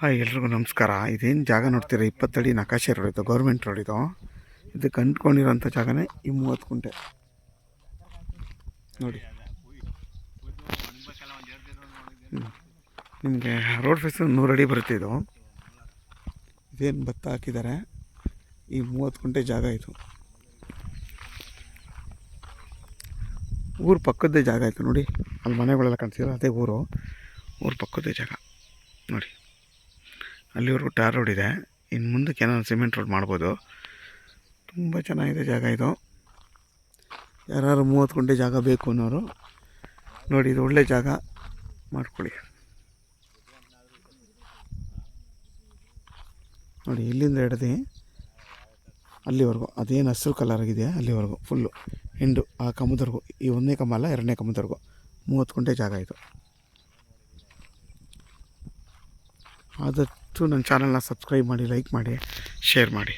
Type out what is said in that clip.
Hi ಎಲ್ರಿಗೂ ನಮಸ್ಕಾರ. ಇದೇನು ಜಾಗ ನೋಡ್ತೀರಾ, 20 ಅಡಿ ನಕಾಶೆ ರೋಡ್ ಇದು, ಗೌರ್ಮೆಂಟ್ ರೋಡ್ ಇದು. ಇದಕ್ಕೆ ಅಂದ್ಕೊಂಡಿರೋಂಥ ಜಾಗನೇ ಈ 30 ಗುಂಟೆ ನೋಡಿ. ನಿಮಗೆ ರೋಡ್ ಫೇಸ್ 100 ಅಡಿ ಬರುತ್ತೆ ಇದು. ಇದೇನು ಭತ್ತ ಹಾಕಿದ್ದಾರೆ, ಈ 30 ಗುಂಟೆ ಜಾಗ ಇದು. ಊರು ಪಕ್ಕದ್ದೇ ಜಾಗ ಆಯಿತು ನೋಡಿ, ಅಲ್ಲಿ ಮನೆಗಳೆಲ್ಲ ಕಾಣಿಸಿದ್ರು, ಅದೇ ಊರು ಪಕ್ಕದ್ದೇ ಜಾಗ ನೋಡಿ. ಅಲ್ಲಿವರೆಗೂ ಟಾರ್ ರೋಡ್ ಇದೆ, ಇನ್ನು ಮುಂದಕ್ಕೆ ಏನೋ ಸಿಮೆಂಟ್ ರೋಡ್ ಮಾಡ್ಬೋದು. ತುಂಬ ಚೆನ್ನಾಗಿದೆ ಜಾಗ ಇದು. ಯಾರು 30 ಗುಂಟೆ ಜಾಗ ಬೇಕು ಅನ್ನೋರು ನೋಡಿ, ಇದು ಒಳ್ಳೆ ಜಾಗ ಮಾಡ್ಕೊಳ್ಳಿ ನೋಡಿ. ಇಲ್ಲಿಂದ ಹಿಡ್ದು ಅಲ್ಲಿವರೆಗೂ ಅದೇನು ಹಸಿರು ಕಲರ್ ಆಗಿದೆ ಅಲ್ಲಿವರೆಗೂ ಫುಲ್ಲು ಎಂಡು, ಆ ಕಮ್ಮದವರೆಗೂ, ಈ 1ನೇ ಕಮ್ಮ ಅಲ್ಲ 2ನೇ ಕಮ್ಮದವರೆಗೂ 30 ಗುಂಟೆ ಜಾಗ ಇದು. ಆದಷ್ಟು ನನ್ನ ಚಾನಲ್ನ ಸಬ್ಸ್ಕ್ರೈಬ್ ಮಾಡಿ, ಲೈಕ್ ಮಾಡಿ, ಶೇರ್ ಮಾಡಿ.